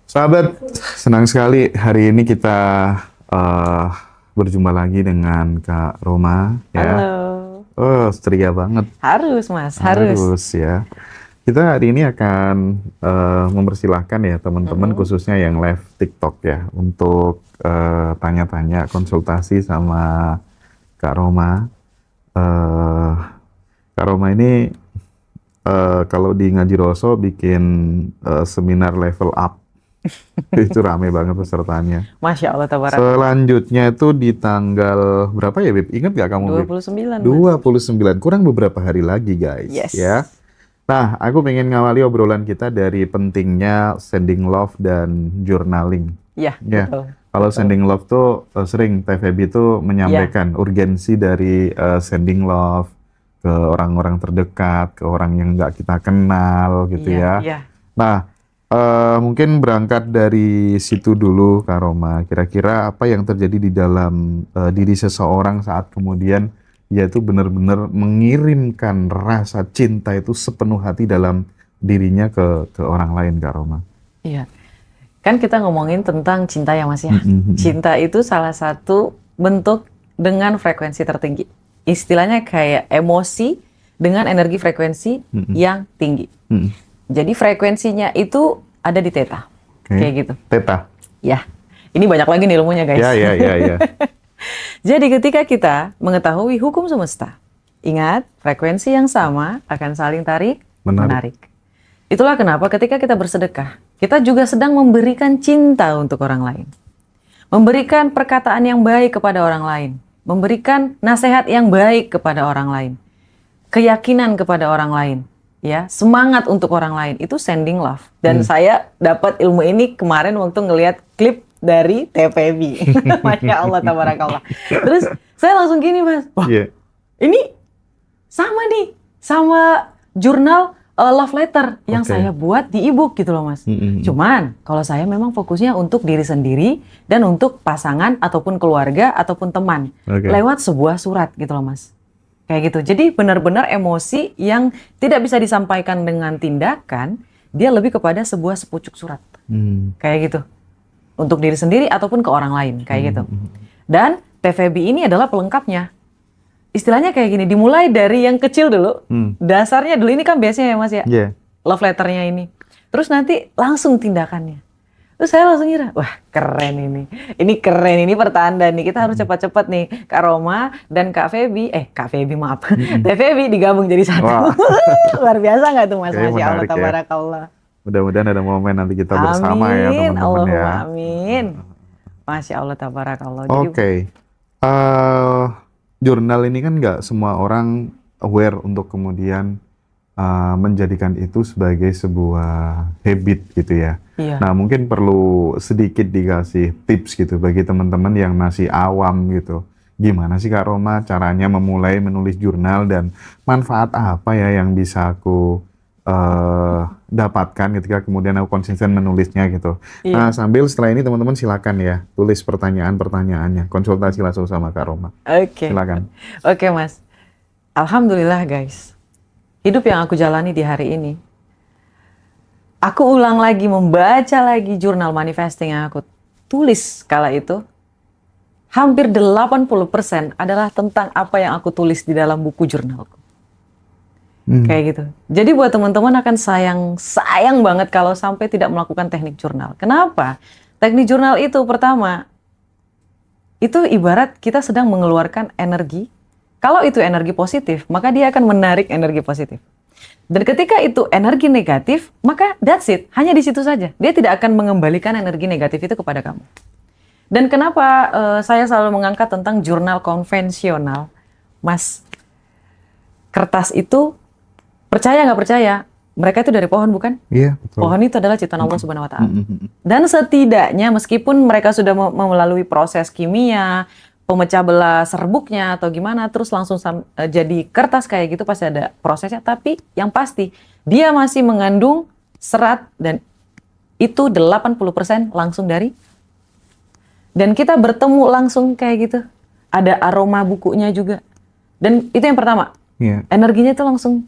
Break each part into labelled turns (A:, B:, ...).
A: Sahabat, senang sekali hari ini kita eh, berjumpa lagi dengan Kak Roma ya.
B: Halo.
A: Oh, ceria banget.
B: Harus, Mas, harus.
A: Harus ya. Kita hari ini akan mempersilahkan ya teman-teman
B: Mm-mm.
A: khususnya yang live TikTok ya untuk tanya-tanya konsultasi sama Kak Roma. Eh, Kak Roma ini kalau di Ngaji Roso bikin seminar level up. Itu rame banget pesertanya.
B: Masya Allah, tabarakallah.
A: Selanjutnya itu di tanggal berapa ya, Bib? Ingat nggak kamu, Bib?
B: 29, Mas.
A: 29, kurang beberapa hari lagi, guys.
B: Yes.
A: Ya. Nah, aku pengen ngawali obrolan kita dari pentingnya sending love dan journaling.
B: Ya,
A: Ya.
B: betul.
A: Kalau
B: Betul.
A: sending love tuh sering Teh Feby tuh menyampaikan urgensi dari sending love ke orang-orang terdekat, ke orang yang nggak kita kenal gitu
B: Iya,
A: ya.
B: iya.
A: Nah, mungkin berangkat dari situ dulu, Kak Roma. Kira-kira apa yang terjadi di dalam diri seseorang saat kemudian dia itu benar-benar mengirimkan rasa cinta itu sepenuh hati dalam dirinya ke orang lain, Kak Roma.
B: Iya. Kan kita ngomongin tentang cinta ya, Mas ya.
A: Mm-mm.
B: Cinta itu salah satu bentuk dengan frekuensi tertinggi. Istilahnya kayak emosi dengan energi frekuensi
A: Mm-mm.
B: yang tinggi.
A: Mm-mm.
B: Jadi frekuensinya itu ada di theta.
A: Oke.
B: Kayak gitu.
A: Teta.
B: Ya. Ini banyak lagi nih ilmunya, guys.
A: Ya.
B: Jadi ketika kita mengetahui hukum semesta, ingat frekuensi yang sama akan saling tarik menarik. Itulah kenapa ketika kita bersedekah, kita juga sedang memberikan cinta untuk orang lain. Memberikan perkataan yang baik kepada orang lain. Memberikan nasihat yang baik kepada orang lain. Keyakinan kepada orang lain. Ya, semangat untuk orang lain. Itu sending love. Dan saya dapat ilmu ini kemarin waktu ngelihat klip dari TVB. Masya Allah, tabarakallah. Terus saya langsung gini, Mas. Wah,
A: Iya.
B: ini sama nih. Sama jurnal love letter yang
A: Oke.
B: saya buat di e-book gitu loh, Mas.
A: Mm-mm.
B: Cuman kalau saya memang fokusnya untuk diri sendiri dan untuk pasangan ataupun keluarga ataupun teman.
A: Oke.
B: Lewat sebuah surat gitu loh, Mas. Kayak gitu. Jadi benar-benar emosi yang tidak bisa disampaikan dengan tindakan, dia lebih kepada sebuah sepucuk surat. Kayak gitu. Untuk diri sendiri ataupun ke orang lain, kayak gitu. Dan TVB ini adalah pelengkapnya. Istilahnya kayak gini, dimulai dari yang kecil dulu. Dasarnya dulu ini kan biasanya ya, Mas ya.
A: Iya.
B: Love letternya ini. Terus nanti langsung tindakannya. Terus saya langsung ngira, wah keren ini. Ini keren, ini pertanda nih. Kita harus cepat-cepat nih. Kak Roma dan Kak Feby, Kak Feby maaf. Teh Feby digabung jadi satu.
A: Wah.
B: Luar biasa nggak tuh, Mas?
A: Kayaknya
B: Masya Allah,
A: menarik ya.
B: tabarakallah.
A: Mudah-mudahan ada momen nanti kita bersama ya,
B: Amin,
A: teman-teman ya.
B: Allahumma amin. Masya Allah, tabarakallah. Jadi,
A: Oke. Jurnal ini kan nggak semua orang aware untuk kemudian menjadikan itu sebagai sebuah habit gitu ya.
B: iya.
A: Nah, mungkin perlu sedikit dikasih tips gitu bagi teman-teman yang masih awam gitu. Gimana sih Kak Roma caranya memulai menulis jurnal dan manfaat apa ya yang bisa aku dapatkan ketika kemudian aku konsisten menulisnya gitu.
B: Iya.
A: Nah, sambil setelah ini teman-teman silakan ya tulis pertanyaan-pertanyaannya, konsultasi langsung sama Kak Roma.
B: Oke.
A: Silakan.
B: Oke, Mas. Alhamdulillah, guys. Hidup yang aku jalani di hari ini, aku ulang lagi, membaca lagi jurnal manifesting yang aku tulis kala itu. Hampir 80% adalah tentang apa yang aku tulis di dalam buku jurnalku. Kayak gitu. Jadi buat teman-teman akan sayang banget kalau sampai tidak melakukan teknik jurnal. Kenapa? Teknik jurnal itu pertama, itu ibarat kita sedang mengeluarkan energi. Kalau itu energi positif, maka dia akan menarik energi positif. Dan ketika itu energi negatif, maka that's it. Hanya di situ saja. Dia tidak akan mengembalikan energi negatif itu kepada kamu. Dan kenapa saya selalu mengangkat tentang jurnal konvensional, Mas? Kertas itu, percaya nggak percaya, mereka itu dari pohon bukan?
A: Iya, betul.
B: Pohon itu adalah ciptaan Allah Subhanahu Wa Taala. Dan setidaknya meskipun mereka sudah melalui proses kimia, pemecah belah serbuknya atau gimana, terus langsung jadi kertas kayak gitu, pasti ada prosesnya. Tapi yang pasti dia masih mengandung serat dan itu 80% langsung dari. Dan kita bertemu langsung kayak gitu. Ada aroma bukunya juga. Dan itu yang pertama.
A: Iya.
B: Energinya itu langsung,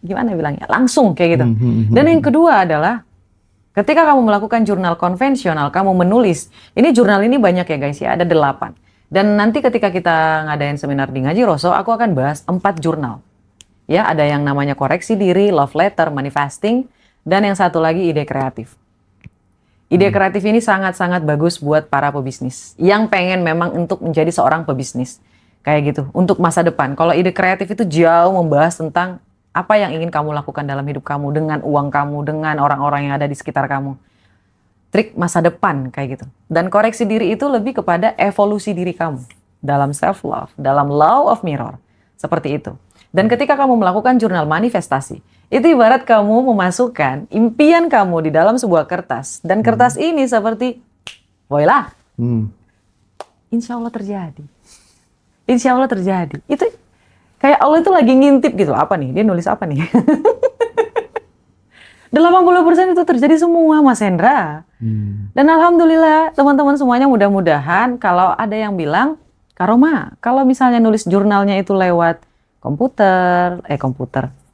B: gimana bilangnya? Langsung kayak gitu. Dan yang kedua adalah Ketika kamu melakukan jurnal konvensional, kamu menulis, ini jurnal ini banyak ya guys ya, ada 8. Dan nanti ketika kita ngadain seminar di Ngaji Rosso, aku akan bahas 4 jurnal. Ya, ada yang namanya koreksi diri, love letter, manifesting, dan yang satu lagi ide kreatif. Ide kreatif ini sangat-sangat bagus buat para pebisnis yang pengen memang untuk menjadi seorang pebisnis. Kayak gitu, untuk masa depan. Kalau ide kreatif itu jauh membahas tentang apa yang ingin kamu lakukan dalam hidup kamu, dengan uang kamu, dengan orang-orang yang ada di sekitar kamu. Trik masa depan kayak gitu. Dan koreksi diri itu lebih kepada evolusi diri kamu. Dalam self-love, dalam law of mirror. Seperti itu. Dan ketika kamu melakukan jurnal manifestasi, itu ibarat kamu memasukkan impian kamu di dalam sebuah kertas. Dan kertas ini seperti, voila, insya Allah terjadi. Insya Allah terjadi. Itu kayak Allah itu lagi ngintip gitu. Apa nih? Dia nulis apa nih? 80% itu terjadi semua, Mas Hendra. Dan alhamdulillah teman-teman semuanya, mudah-mudahan kalau ada yang bilang, Kak Roma, kalau misalnya nulis jurnalnya itu lewat komputer,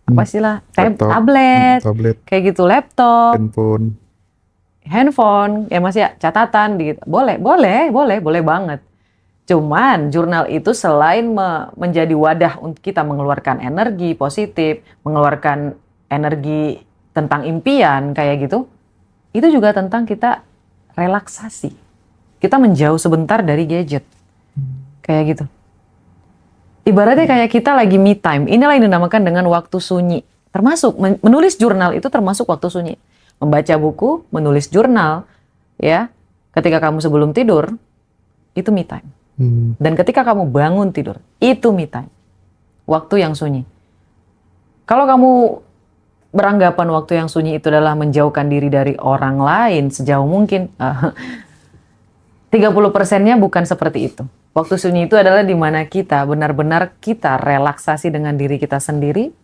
B: apa istilah? Tablet, kayak gitu, laptop, handphone, ya Mas ya, catatan gitu. Boleh banget. Cuman jurnal itu selain menjadi wadah untuk kita mengeluarkan energi positif, mengeluarkan energi tentang impian kayak gitu, itu juga tentang kita relaksasi. Kita menjauh sebentar dari gadget. Kayak gitu. Ibaratnya kayak kita lagi me time. Inilah yang dinamakan dengan waktu sunyi. Termasuk menulis jurnal itu termasuk waktu sunyi. Membaca buku, menulis jurnal, ya. Ketika kamu sebelum tidur, itu me time. Dan ketika kamu bangun tidur, itu me time. Waktu yang sunyi. Kalau kamu beranggapan waktu yang sunyi itu adalah menjauhkan diri dari orang lain sejauh mungkin, 30%-nya bukan seperti itu. Waktu sunyi itu adalah di mana kita benar-benar kita relaksasi dengan diri kita sendiri,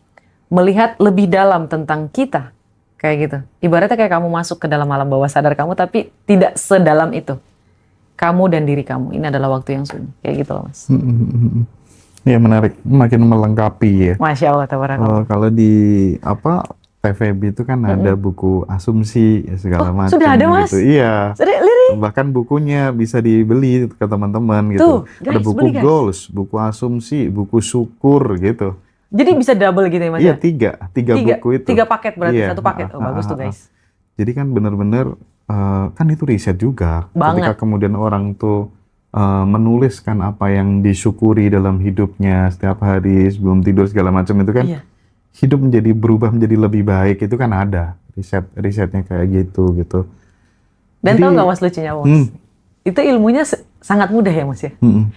B: melihat lebih dalam tentang kita. Kayak gitu. Ibaratnya kayak kamu masuk ke dalam alam bawah sadar kamu, tapi tidak sedalam itu. Kamu dan diri kamu. Ini adalah waktu yang sunyi. Kayak gitu loh, Mas.
A: Ya, menarik. Makin melengkapi ya.
B: Masya Allah, tabarakallah.
A: Kalau di TVB itu kan ada buku asumsi ya, segala macam.
B: Sudah ada, Mas?
A: Gitu. Iya.
B: Lirik.
A: Bahkan bukunya bisa dibeli ke teman-teman gitu.
B: Tuh, guys,
A: ada buku
B: beli, guys.
A: goals, buku asumsi, buku syukur gitu.
B: Jadi bisa double gitu ya, Mas?
A: Iya, tiga buku itu.
B: 3 paket berarti,
A: iya.
B: 1 paket. Oh, bagus tuh, guys.
A: Jadi kan benar-benar kan itu riset juga.
B: Banget.
A: Ketika kemudian orang tuh menuliskan apa yang disyukuri dalam hidupnya setiap hari sebelum tidur segala macam itu kan, hidup berubah menjadi lebih baik, itu kan ada risetnya kayak gitu.
B: Dan
A: Jadi,
B: tahu nggak Mas lucunya, Mas? Itu ilmunya sangat mudah ya, Mas ya.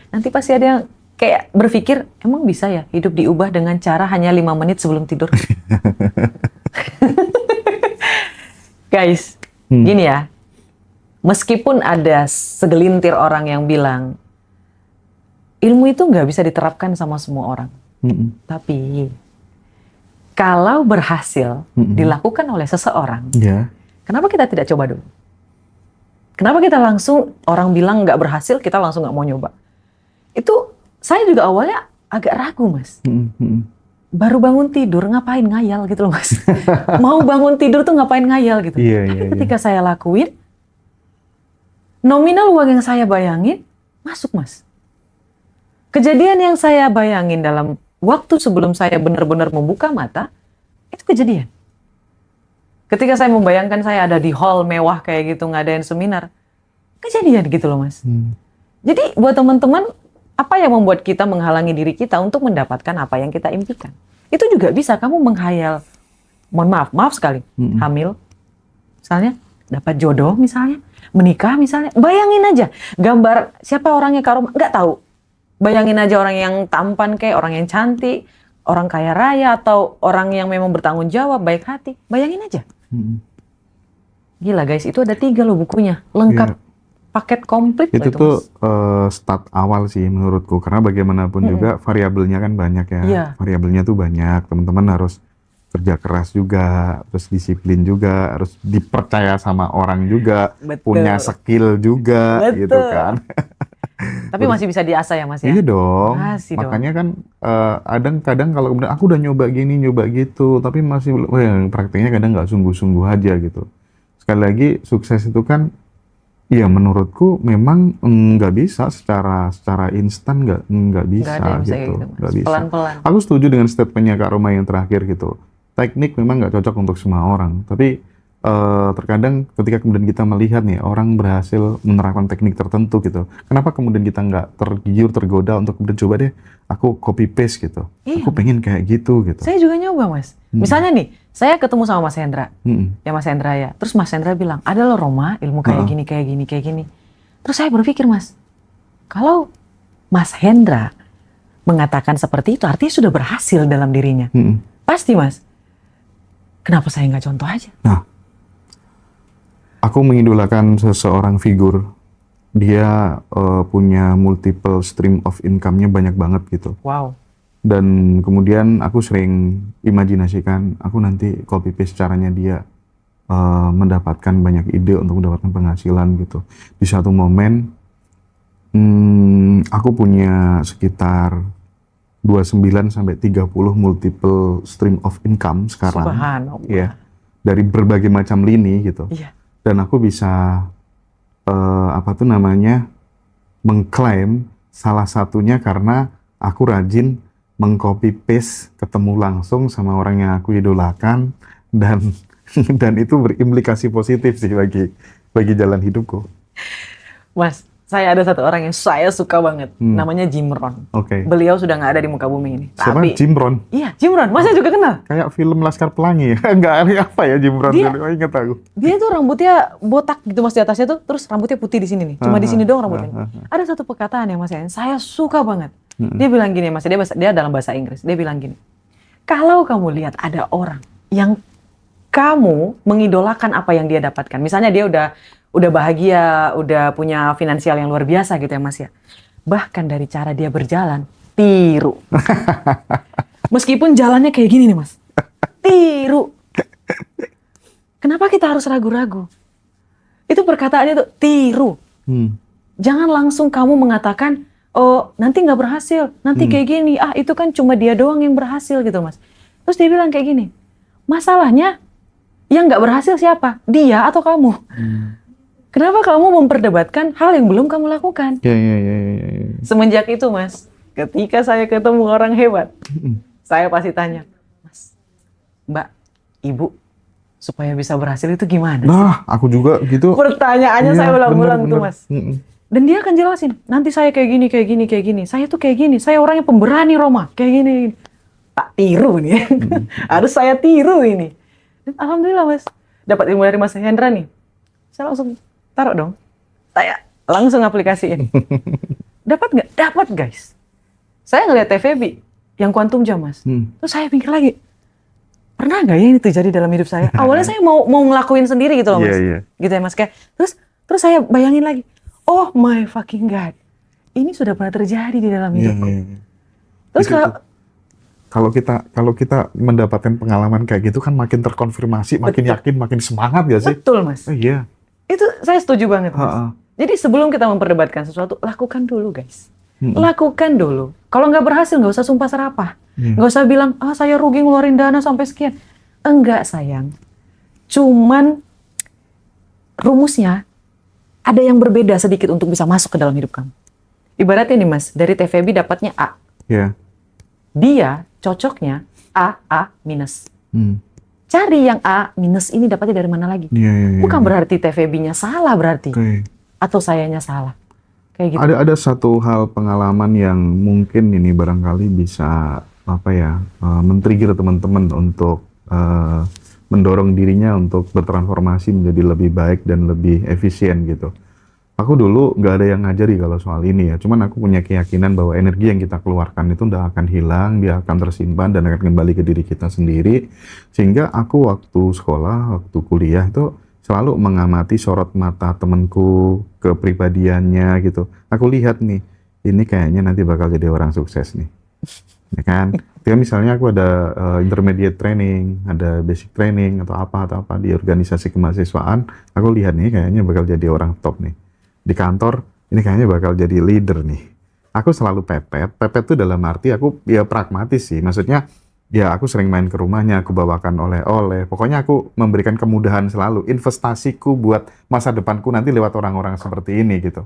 B: Nanti pasti ada yang kayak berpikir, emang bisa ya hidup diubah dengan cara hanya 5 menit sebelum tidur? Guys, gini ya. Meskipun ada segelintir orang yang bilang, ilmu itu nggak bisa diterapkan sama semua orang. Tapi, kalau berhasil dilakukan oleh seseorang, kenapa kita tidak coba dulu? Kenapa kita langsung, orang bilang nggak berhasil, kita langsung nggak mau nyoba? Itu, saya juga awalnya agak ragu, Mas. Baru bangun tidur, ngapain ngayal gitu loh, Mas. Mau bangun tidur tuh ngapain ngayal gitu. Tapi ketika saya lakuin, nominal uang yang saya bayangin, masuk, Mas. Kejadian yang saya bayangin dalam waktu sebelum saya benar-benar membuka mata, itu kejadian. Ketika saya membayangkan saya ada di hall mewah kayak gitu, ngadain seminar, kejadian gitu loh, Mas. Jadi buat teman-teman, apa yang membuat kita menghalangi diri kita untuk mendapatkan apa yang kita impikan? Itu juga bisa kamu menghayal, mohon maaf sekali, hamil, misalnya, dapat jodoh misalnya, menikah misalnya, bayangin aja, gambar siapa orangnya Kak Roma, nggak tahu. Bayangin aja orang yang tampan kayak, orang yang cantik, orang kaya raya, atau orang yang memang bertanggung jawab, baik hati. Bayangin aja. Gila guys, itu ada 3 loh bukunya. Lengkap, paket komplit.
A: Itu tuh start awal sih menurutku. Karena bagaimanapun juga variabelnya kan banyak ya. Variabelnya tuh banyak. Teman-teman harus kerja keras juga, terus disiplin juga, harus dipercaya sama orang juga. Punya skill juga gitu kan.
B: Tapi masih bisa diasah ya, Mas ya?
A: Iya dong.
B: Masih
A: makanya dong. Kan kadang kalau kemudian aku udah nyoba gini, nyoba gitu, tapi masih prakteknya kadang nggak sungguh-sungguh aja gitu. sekali lagi sukses itu kan, ya menurutku memang nggak bisa secara instan, nggak bisa
B: Nggak ada yang bisa kayak
A: gitu,
B: gitu, Mas.
A: nggak bisa.
B: Pelan-pelan.
A: Aku setuju dengan statementnya Kak Roma yang terakhir gitu. Teknik memang nggak cocok untuk semua orang, tapi terkadang ketika kemudian kita melihat nih orang berhasil menerapkan teknik tertentu gitu, kenapa kemudian kita nggak tergoda untuk kemudian coba deh aku copy paste gitu,
B: Iya.
A: aku pengen kayak gitu gitu.
B: Saya juga nyoba, Mas. Misalnya nih, saya ketemu sama Mas Hendra.
A: Mm-mm.
B: Ya Mas Hendra ya. Terus Mas Hendra bilang, ada loh Roma, ilmu kayak gini, kayak gini, kayak gini. Terus saya berpikir, Mas, kalau Mas Hendra mengatakan seperti itu, artinya sudah berhasil dalam dirinya.
A: Mm-mm.
B: Pasti, Mas. Kenapa saya nggak contoh aja?
A: Nah, aku mengidolakan seseorang figur, dia punya multiple stream of income-nya banyak banget gitu.
B: Wow.
A: Dan kemudian aku sering imajinasikan, aku nanti copy paste caranya dia, mendapatkan banyak ide untuk mendapatkan penghasilan gitu. Di satu momen, aku punya sekitar 29 sampai 30 multiple stream of income sekarang.
B: Subhanallah.
A: Ya, dari berbagai macam lini gitu.
B: Iya.
A: Dan aku bisa mengklaim salah satunya karena aku rajin mengcopy paste ketemu langsung sama orang yang aku idolakan, dan dan itu berimplikasi positif sih bagi jalan hidupku.
B: Mas, saya ada satu orang yang saya suka banget. Namanya Jim Rohn.
A: Oke.
B: Beliau sudah nggak ada di muka bumi ini.
A: Siapa?
B: Tapi,
A: Jim Rohn?
B: iya, Jim Rohn. Mas saya juga kenal.
A: Kayak film Laskar Pelangi ya? Enggak, apa ya Jim Rohn?
B: Dia-
A: Oh, ingat aku.
B: Dia tuh rambutnya botak gitu Mas di atasnya tuh, terus rambutnya putih di sini nih. Cuma di sini doang rambutnya. Ada satu perkataan yang Mas yang saya suka banget. Dia bilang gini Mas, dia dalam bahasa Inggris. Dia bilang gini, kalau kamu lihat ada orang yang kamu mengidolakan apa yang dia dapatkan. Misalnya dia udah bahagia, udah punya finansial yang luar biasa gitu ya Mas ya. Bahkan dari cara dia berjalan, tiru. Meskipun jalannya kayak gini nih Mas. Tiru. Kenapa kita harus ragu-ragu? Itu perkataannya tuh tiru. Jangan langsung kamu mengatakan, oh nanti nggak berhasil, nanti kayak gini. Ah itu kan cuma dia doang yang berhasil gitu Mas. Terus dia bilang kayak gini, masalahnya yang nggak berhasil siapa? Dia atau kamu? Kenapa kamu memperdebatkan hal yang belum kamu lakukan?
A: Ya.
B: Semenjak itu Mas, ketika saya ketemu orang hebat, saya pasti tanya, Mas, Mbak, Ibu, supaya bisa berhasil itu gimana?
A: Nah, aku juga gitu.
B: Pertanyaannya
A: Iya,
B: saya ulang-ulang tuh
A: bener.
B: Mas. Dan dia akan jelasin, nanti saya kayak gini, kayak gini, kayak gini. Saya tuh kayak gini, saya orangnya pemberani Roma, kayak gini. Tak tiru nih, harus saya tiru ini. Dan alhamdulillah Mas, dapat ilmu dari Mas Hendra nih. Saya langsung taruh dong. Saya langsung aplikasiin. Dapat nggak? Dapat guys. Saya ngeliat TVB yang kuantum jam Mas. Terus saya pikir lagi, pernah nggak ya ini terjadi dalam hidup saya? Awalnya saya mau ngelakuin sendiri gitu loh Mas.
A: Iya.
B: Gitu ya Mas. Kayak, terus saya bayangin lagi, oh my fucking God. Ini sudah pernah terjadi di dalam hidupku. Terus
A: kalau kita mendapatkan pengalaman kayak gitu kan makin terkonfirmasi, makin yakin, makin semangat gak sih?
B: betul Mas.
A: Iya.
B: Itu saya setuju banget Mas. Jadi sebelum kita memperdebatkan sesuatu, lakukan dulu guys. Lakukan dulu. Kalau nggak berhasil nggak usah sumpah serapah. Nggak usah bilang, saya rugi ngeluarin dana sampai sekian. Enggak sayang. Cuman rumusnya ada yang berbeda sedikit untuk bisa masuk ke dalam hidup kamu. Ibaratnya nih Mas, dari TVB dapatnya A.
A: Iya.
B: Dia cocoknya A minus. Cari yang A minus ini dapatnya dari mana lagi?
A: Iya.
B: Bukan berarti TVB-nya salah berarti.
A: Oke.
B: Atau sayanya salah. Kayak gitu.
A: Ada satu hal pengalaman yang mungkin ini barangkali bisa men-trigger teman-teman untuk mendorong dirinya untuk bertransformasi menjadi lebih baik dan lebih efisien gitu. Aku dulu nggak ada yang ngajari kalau soal ini ya, cuman aku punya keyakinan bahwa energi yang kita keluarkan itu nggak akan hilang, dia akan tersimpan dan akan kembali ke diri kita sendiri. Sehingga aku waktu sekolah, waktu kuliah itu selalu mengamati sorot mata temanku, kepribadiannya gitu. Aku lihat nih, ini kayaknya nanti bakal jadi orang sukses nih. Ya kan? Ketika misalnya aku ada intermediate training, ada basic training atau apa di organisasi kemahasiswaan, aku lihat nih kayaknya bakal jadi orang top nih. Di kantor, ini kayaknya bakal jadi leader nih. Aku selalu pepet itu dalam arti aku ya pragmatis sih. Maksudnya ya aku sering main ke rumahnya, aku bawakan oleh-oleh. Pokoknya aku memberikan kemudahan selalu. Investasiku buat masa depanku nanti lewat orang-orang seperti ini gitu.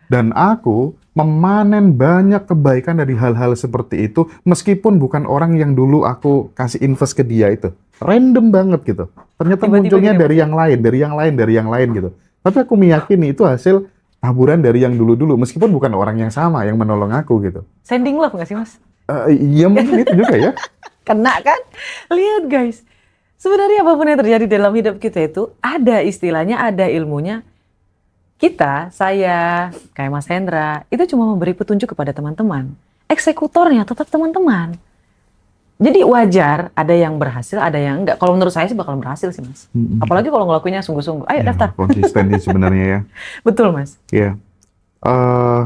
A: Dan aku memanen banyak kebaikan dari hal-hal seperti itu, meskipun bukan orang yang dulu aku kasih invest ke dia itu. Random banget gitu. Ternyata
B: Tiba-tiba
A: munculnya
B: gini,
A: dari
B: Mas.
A: yang lain, dari yang lain, dari yang lain gitu. Tapi aku meyakini itu hasil taburan dari yang dulu-dulu, meskipun bukan orang yang sama yang menolong aku gitu.
B: Sending love nggak sih, Mas?
A: Iya mungkin itu juga ya.
B: Kena kan? Lihat guys, sebenarnya apapun yang terjadi dalam hidup kita itu ada istilahnya, ada ilmunya. Kita, saya, kayak Mas Hendra, itu cuma memberi petunjuk kepada teman-teman. Eksekutornya tetap teman-teman. Jadi wajar ada yang berhasil, ada yang enggak. Kalau menurut saya sih bakal berhasil sih, Mas. Apalagi kalau ngelakuinnya sungguh-sungguh. Ayo
A: Ya,
B: daftar.
A: konsisten sih sebenarnya ya.
B: Betul, Mas.
A: Iya.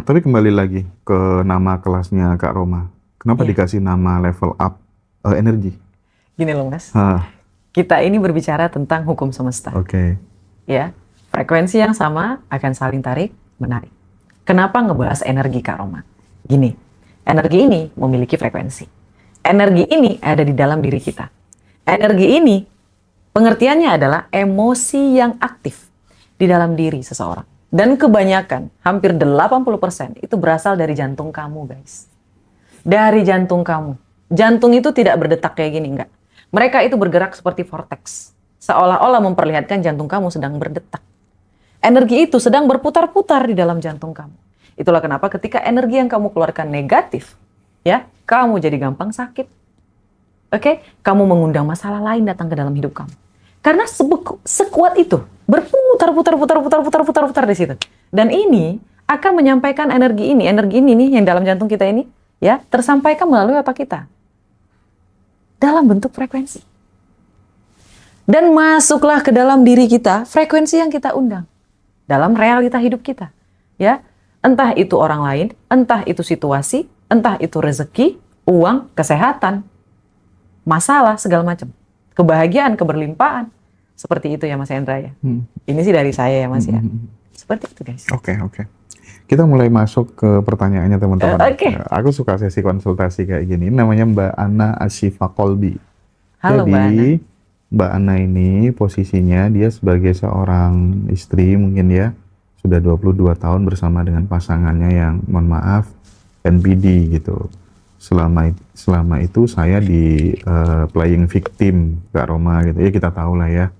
A: Tapi kembali lagi ke nama kelasnya Kak Roma. Kenapa
B: Iya.
A: dikasih nama level up energi?
B: Gini loh, Mas.
A: Hah,
B: Kita ini berbicara tentang hukum semesta.
A: oke.
B: Ya, frekuensi yang sama akan saling tarik menarik. Kenapa ngebahas energi, Kak Roma? Gini, energi ini memiliki frekuensi. Energi ini ada di dalam diri kita. Energi ini pengertiannya adalah emosi yang aktif di dalam diri seseorang. Dan kebanyakan, hampir 80% itu berasal dari jantung kamu, guys. Dari jantung kamu. Jantung itu tidak berdetak kayak gini, enggak. Mereka itu bergerak seperti vortex. Seolah-olah memperlihatkan jantung kamu sedang berdetak. Energi itu sedang berputar-putar di dalam jantung kamu. Itulah kenapa ketika energi yang kamu keluarkan negatif, ya, kamu jadi gampang sakit. Oke? Kamu mengundang masalah lain datang ke dalam hidup kamu. Karena sekuat itu, berputar-putar di situ. Dan ini akan menyampaikan energi ini nih yang dalam jantung kita ini, ya, tersampaikan melalui otak kita. Dalam bentuk frekuensi. Dan masuklah ke dalam diri kita frekuensi yang kita undang dalam realita hidup kita, ya. Entah itu orang lain, entah itu situasi, entah itu rezeki, uang, kesehatan, masalah, segala macam. Kebahagiaan, keberlimpahan. Seperti itu ya Mas Hendra ya. Ini sih dari saya ya Mas ya. Seperti itu guys.
A: Oke. Kita mulai masuk ke pertanyaannya teman-teman.
B: Oke.
A: Aku suka sesi konsultasi kayak gini. Ini namanya Mbak Ana Ashifa Kolbi.
B: Halo Mbak Ana.
A: Jadi Mbak Ana ini posisinya dia sebagai seorang istri mungkin ya. Sudah 22 tahun bersama dengan pasangannya yang mohon maaf NPD gitu. Selama itu saya di playing victim Kak Roma gitu ya, kita tahu lah ya.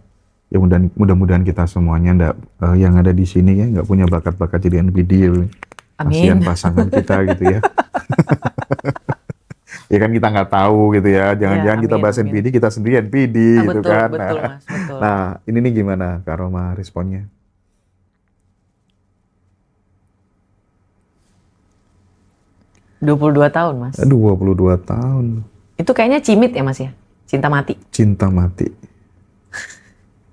A: Ya mudah-mudahan kita semuanya yang ada di sini ya nggak punya bakat-bakat jadi NPD ya. Kasihan
B: Amin.
A: pasangan kita gitu ya. Ya kan kita nggak tahu gitu ya. Jangan-jangan
B: Ya,
A: kita
B: amin,
A: bahas
B: amin.
A: NPD kita sendiri NPD gitu
B: Betul,
A: kan.
B: betul Mas, betul.
A: Nah, ini nih gimana Kak Roma responnya?
B: Dua 22 tahun Mas.
A: 22 tahun.
B: Itu kayaknya cimit ya Mas ya? Cinta mati.
A: Cinta mati.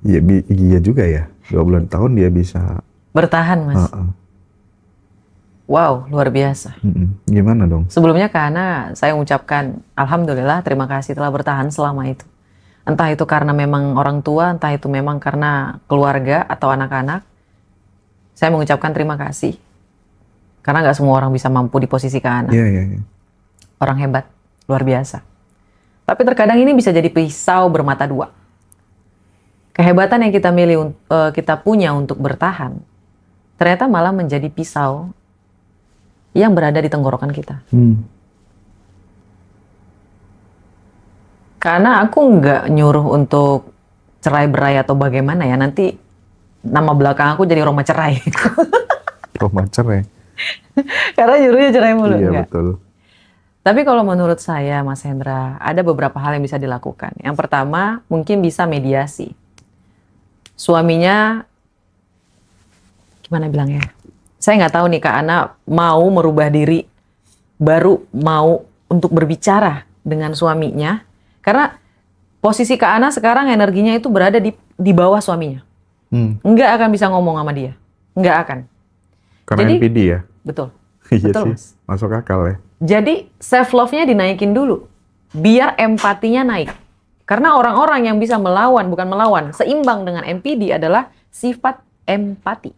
A: Iya, iya juga ya. 20 tahun dia bisa.
B: Bertahan Mas.
A: Heeh.
B: Wow, luar biasa.
A: Gimana dong?
B: Sebelumnya karena saya mengucapkan Alhamdulillah, terima kasih telah bertahan selama itu. Entah itu karena memang orang tua, entah itu memang karena keluarga atau anak-anak. Saya mengucapkan terima kasih. Karena nggak semua orang bisa mampu di posisi Kak Ana.
A: Iya.
B: Orang hebat, luar biasa. Tapi terkadang ini bisa jadi pisau bermata dua. Kehebatan yang kita punya untuk bertahan, ternyata malah menjadi pisau yang berada di tenggorokan kita. Karena aku nggak nyuruh untuk cerai-berai atau bagaimana ya, nanti nama belakang aku jadi Roma cerai.
A: Roma cerai.
B: Karena nyuruhnya cerai mulu.
A: Iya
B: enggak.
A: betul.
B: Tapi kalau menurut saya, Mas Hendra, ada beberapa hal yang bisa dilakukan. Yang pertama, mungkin bisa mediasi. Suaminya, gimana bilangnya? Saya nggak tahu nih Kak Ana mau merubah diri, baru mau untuk berbicara dengan suaminya. Karena posisi Kak Ana sekarang energinya itu berada di bawah suaminya. Nggak akan bisa ngomong sama dia. Nggak akan.
A: Karena
B: Jadi,
A: NPD ya?
B: Betul.
A: Iya
B: Betul,
A: sih.
B: Mas.
A: Masuk akal ya.
B: Jadi self love-nya dinaikin dulu. Biar empatinya naik. Karena orang-orang yang bisa bukan melawan, seimbang dengan NPD adalah sifat empati.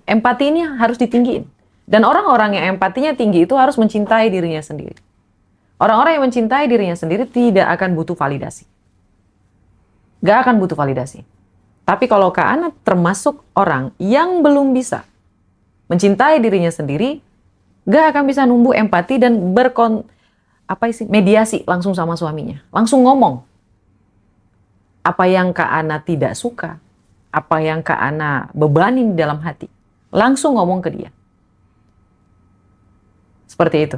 B: Empati ini harus ditinggiin. Dan orang-orang yang empatinya tinggi itu harus mencintai dirinya sendiri. Orang-orang yang mencintai dirinya sendiri tidak akan butuh validasi. Gak akan butuh validasi. Tapi kalau Kak Ana termasuk orang yang belum bisa mencintai dirinya sendiri, gak akan bisa numbuh empati dan mediasi langsung sama suaminya. Langsung ngomong. Apa yang Kak Ana tidak suka, apa yang Kak Ana bebanin dalam hati. Langsung ngomong ke dia. Seperti itu.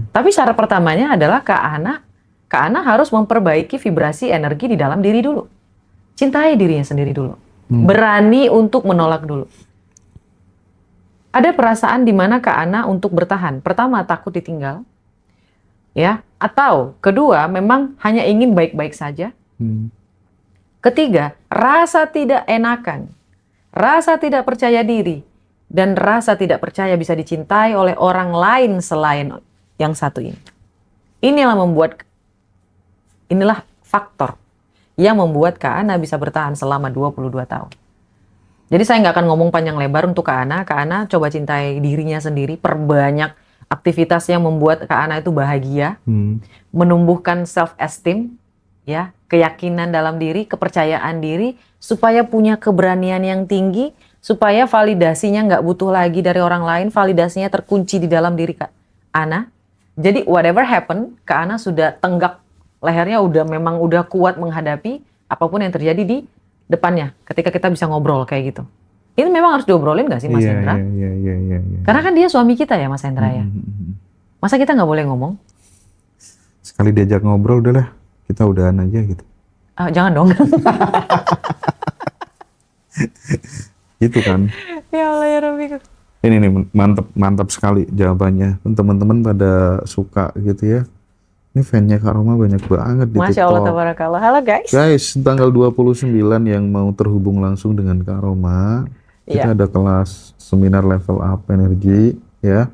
B: Tapi syarat pertamanya adalah Kak Ana harus memperbaiki vibrasi energi di dalam diri dulu. Cintai dirinya sendiri dulu. Berani untuk menolak dulu. Ada perasaan di mana Kak Ana untuk bertahan. Pertama, takut ditinggal. Ya, atau kedua, memang hanya ingin baik-baik saja. Ketiga, rasa tidak enakan. Rasa tidak percaya diri. Dan rasa tidak percaya bisa dicintai oleh orang lain selain yang satu ini. Inilah faktor yang membuat Kak Ana bisa bertahan selama 22 tahun. Jadi saya nggak akan ngomong panjang lebar untuk Kak Ana. Kak Ana coba cintai dirinya sendiri, perbanyak aktivitas yang membuat Kak Ana itu bahagia, menumbuhkan self-esteem, ya, keyakinan dalam diri, kepercayaan diri, supaya punya keberanian yang tinggi, supaya validasinya nggak butuh lagi dari orang lain, validasinya terkunci di dalam diri Kak Ana. Jadi whatever happen, Kak Ana sudah tenggak lehernya, memang udah kuat menghadapi apapun yang terjadi di depannya. Ketika kita bisa ngobrol kayak gitu. Ini memang harus diobrolin nggak sih Mas Hendra?
A: Iya.
B: Karena kan dia suami kita ya Mas Hendra ya. Masa kita nggak boleh ngomong?
A: Sekali diajak ngobrol udahlah, kita udahan aja gitu.
B: Jangan dong.
A: Gitu kan.
B: Ya Allah ya Rabbi.
A: Ini nih mantap sekali jawabannya. Teman-teman pada suka gitu ya. Ini fan-nya Kak Roma banyak banget di
B: Masya Allah,
A: TikTok.
B: tabarakallah. Halo guys.
A: Guys, tanggal 29 yang mau terhubung langsung dengan Kak Roma, kita ada kelas seminar level up energi ya.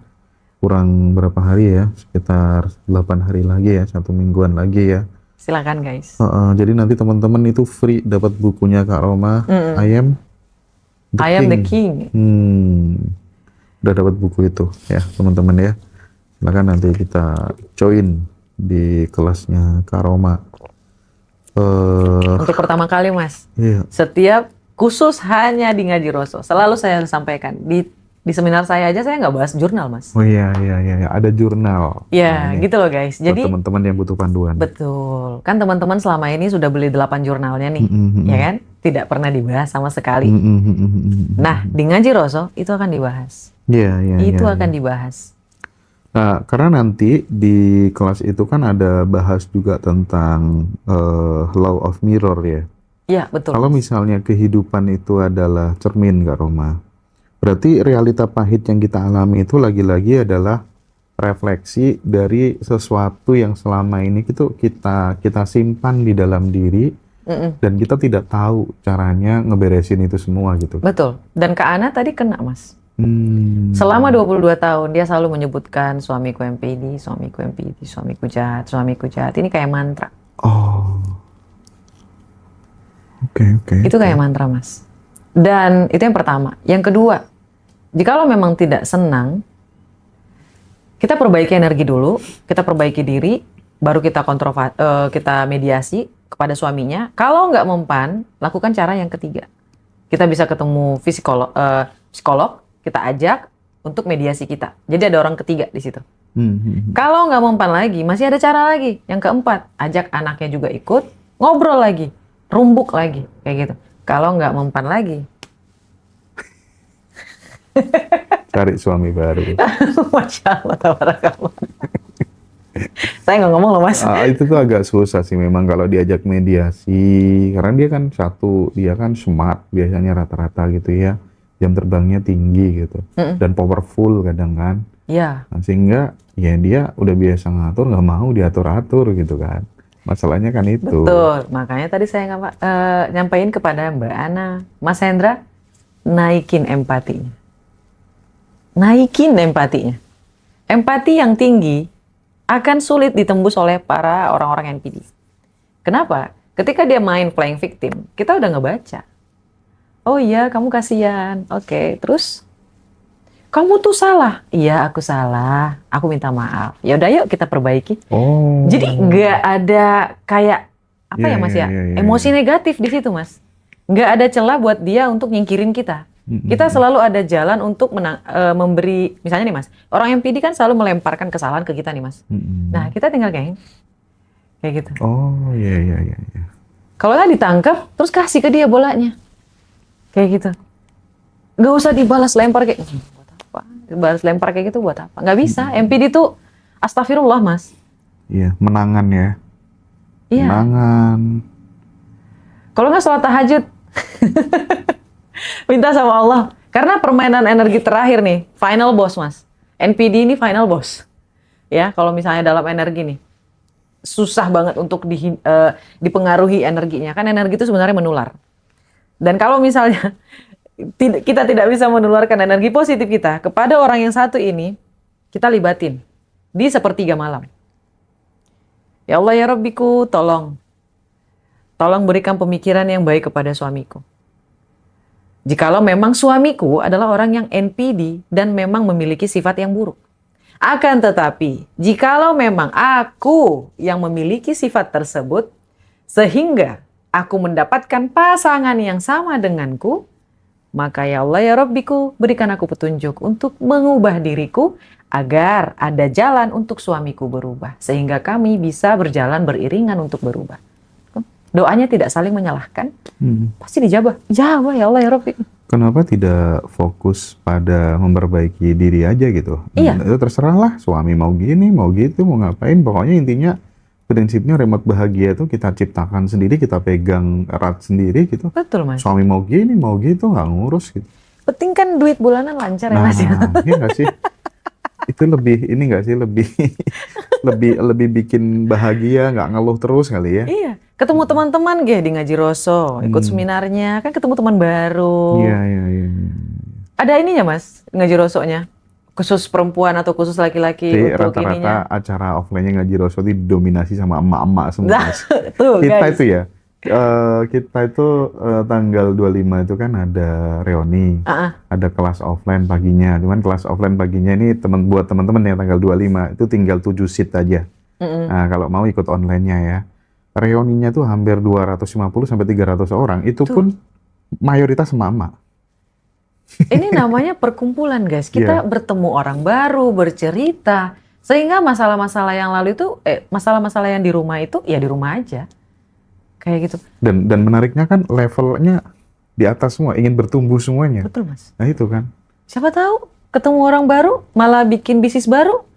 A: Kurang berapa hari ya? Sekitar 8 hari lagi ya, 1 mingguan lagi ya.
B: Silakan guys.
A: Jadi nanti teman-teman itu free dapat bukunya Kak Roma, I Am
B: the King.
A: Udah dapat buku itu ya, teman-teman ya. Silakan nanti kita join di kelasnya Kak Roma.
B: Untuk pertama kali Mas,
A: Iya.
B: setiap khusus hanya di Ngaji Roso, selalu saya sampaikan di seminar saya aja saya nggak bahas jurnal Mas.
A: Oh iya, ada jurnal.
B: Ya,
A: ini
B: gitu loh guys.
A: buat
B: Jadi
A: teman-teman yang butuh panduan.
B: betul. Kan teman-teman selama ini sudah beli 8 jurnalnya nih, ya kan? Tidak pernah dibahas sama sekali. Nah, di Ngaji Roso itu akan dibahas.
A: Iya.
B: Itu akan dibahas.
A: Nah, karena nanti di kelas itu kan ada bahas juga tentang law of mirror ya.
B: Iya, betul.
A: Kalau misalnya kehidupan itu adalah cermin Kak Roma, berarti realita pahit yang kita alami itu lagi-lagi adalah refleksi dari sesuatu yang selama ini kita simpan di dalam diri, dan kita tidak tahu caranya ngeberesin itu semua gitu.
B: Betul. Dan Kak Ana tadi kena Mas. Selama 22 tahun dia selalu menyebutkan suamiku MPD, suamiku MPD, suamiku jahat, suamiku jahat. Ini kayak mantra.
A: Oh. Oke.
B: Itu kayak mantra Mas. Dan itu yang pertama. Yang kedua, jikalau memang tidak senang, kita perbaiki energi dulu, kita perbaiki diri, baru kita kita mediasi kepada suaminya. Kalau nggak mempan, lakukan cara yang ketiga. Kita bisa ketemu psikolog, kita ajak untuk mediasi kita. Jadi ada orang ketiga di situ. Kalau nggak mempan lagi, masih ada cara lagi. Yang keempat, ajak anaknya juga ikut, ngobrol lagi, rumbuk lagi, kayak gitu. Kalau nggak mempan lagi,
A: Cari suami baru.
B: Masya Allah, tabarakallah. Saya nggak ngomong loh Mas.
A: Itu tuh agak susah sih memang kalau diajak mediasi, karena dia kan smart biasanya rata-rata gitu ya. Jam terbangnya tinggi gitu, dan powerful kadang kan.
B: Iya.
A: Nah, sehingga ya dia udah biasa ngatur, nggak mau diatur-atur gitu kan. Masalahnya kan itu.
B: Betul. Makanya tadi saya nyampain kepada Mbak Ana, Mas Hendra, naikin empatinya. Naikin empatinya. Empati yang tinggi akan sulit ditembus oleh para orang-orang NPD. Kenapa? Ketika dia main playing victim, kita udah ngebaca. Oh iya, kamu kasihan. Oke, terus Kamu tuh salah. Iya, aku salah. Aku minta maaf. Ya udah, yuk kita perbaiki.
A: Oh.
B: Jadi nggak ada kayak apa
A: Iya,
B: ya Mas
A: iya,
B: ya,
A: iya, iya,
B: emosi
A: iya.
B: negatif di situ Mas. Nggak ada celah buat dia untuk nyingkirin kita.
A: Mm-mm.
B: Kita selalu ada jalan untuk memberi, misalnya nih Mas, orang MPD kan selalu melemparkan kesalahan ke kita nih Mas.
A: Mm-mm.
B: Nah kita tinggal kayak gitu.
A: Oh, iya, iya, iya, iya.
B: Kalau nggak ditangkap, terus kasih ke dia bolanya, kayak gitu. Nggak usah dibalas lempar kayak, buat apa? Dibalas lempar kayak gitu buat apa? Nggak bisa. MPD tuh, astagfirullah Mas.
A: Iya, menangan ya.
B: Iya.
A: Menangan.
B: Kalau nggak sholat tahajud, minta sama Allah. Karena permainan energi terakhir nih, final boss Mas. NPD ini final boss. Ya, kalau misalnya dalam energi nih, susah banget untuk dipengaruhi energinya. Kan energi itu sebenarnya menular. Dan kalau misalnya kita tidak bisa menularkan energi positif kita kepada orang yang satu ini, kita libatin di sepertiga malam. Ya Allah ya Rabbiku, tolong berikan pemikiran yang baik kepada suamiku. Jikalau memang suamiku adalah orang yang NPD dan memang memiliki sifat yang buruk. Akan tetapi, jikalau memang aku yang memiliki sifat tersebut, sehingga aku mendapatkan pasangan yang sama denganku, maka ya Allah ya Rabbiku, berikan aku petunjuk untuk mengubah diriku agar ada jalan untuk suamiku berubah. Sehingga kami bisa berjalan beriringan untuk berubah. Doanya tidak saling menyalahkan, pasti dijabah. Jawab ya Allah ya Rabbi.
A: Kenapa tidak fokus pada memperbaiki diri aja gitu?
B: Iya.
A: Itu terserah lah, suami mau gini, mau gitu, mau ngapain. Pokoknya intinya prinsipnya remote bahagia itu kita ciptakan sendiri, kita pegang erat sendiri gitu.
B: Betul Mas.
A: Suami mau gini, mau gitu, nggak ngurus gitu.
B: Penting kan duit bulanan lancar ya
A: Nah,
B: Mas ya.
A: iya nggak sih? Itu lebih ini nggak sih? Lebih bikin bahagia, nggak ngeluh terus kali ya?
B: Iya. Ketemu teman-teman di Ngaji Roso, ikut seminarnya, kan ketemu teman baru.
A: Iya, iya, iya.
B: Ada ininya Mas, Ngaji Rosonya? Khusus perempuan atau khusus laki-laki
A: Jadi
B: untuk ininya?
A: rata-rata acara offline-nya Ngaji Roso itu didominasi sama emak-emak semua.
B: Nah,
A: Mas.
B: tuh
A: Kita
B: guys.
A: itu ya, kita itu tanggal 25 itu kan ada reuni, ada kelas offline paginya. Cuman kelas offline paginya ini buat teman-teman yang tanggal 25 itu tinggal 7 seat aja. Nah, kalau mau ikut online-nya ya. Reuninya tuh hampir 250 sampai 300 orang. Itu pun mayoritas emak-emak.
B: Ini namanya perkumpulan guys. Kita
A: Iya.
B: bertemu orang baru, bercerita. Sehingga masalah-masalah yang lalu itu, masalah-masalah yang di rumah itu, ya di rumah aja. Kayak gitu.
A: Dan menariknya kan levelnya di atas semua, ingin bertumbuh semuanya.
B: Betul Mas.
A: Nah itu kan.
B: Siapa tahu ketemu orang baru, malah bikin bisnis baru,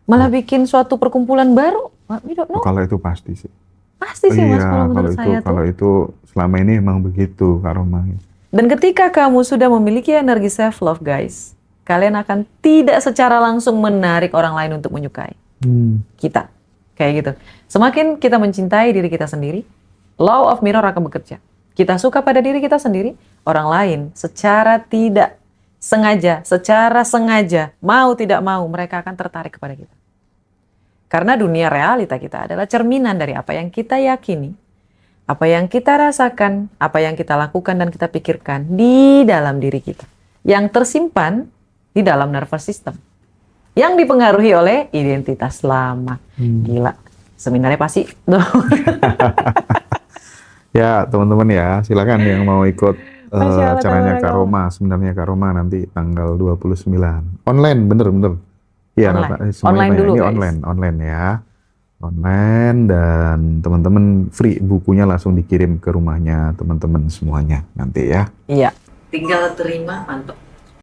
B: malah bikin suatu perkumpulan baru. We don't know.
A: Kalau itu pasti sih.
B: Pasti sih Mas,
A: Iya,
B: kalau menurut saya tuh.
A: kalau itu selama ini emang begitu Kak Roma.
B: Dan ketika kamu sudah memiliki energi self-love guys, kalian akan tidak secara langsung menarik orang lain untuk menyukai kita. Kayak gitu. Semakin kita mencintai diri kita sendiri, law of mirror akan bekerja. Kita suka pada diri kita sendiri, orang lain secara tidak sengaja, secara sengaja, mau tidak mau, mereka akan tertarik kepada kita. Karena dunia realita kita adalah cerminan dari apa yang kita yakini, apa yang kita rasakan, apa yang kita lakukan dan kita pikirkan di dalam diri kita. Yang tersimpan di dalam nervous system. Yang dipengaruhi oleh identitas lama. Gila, seminarnya pasti.
A: Ya teman-teman ya, silakan yang mau ikut
B: Masya Allah,
A: acaranya Kak
B: tabarakallah.
A: Roma. Sebenarnya Kak Roma nanti tanggal 29. Online, bener-bener. Iya,
B: Online.
A: semuanya
B: Online
A: banyak.
B: dulu,
A: Ini
B: guys.
A: online ya. Online dan teman-teman free, bukunya langsung dikirim ke rumahnya teman-teman semuanya nanti ya.
B: Iya. Tinggal terima, mantap.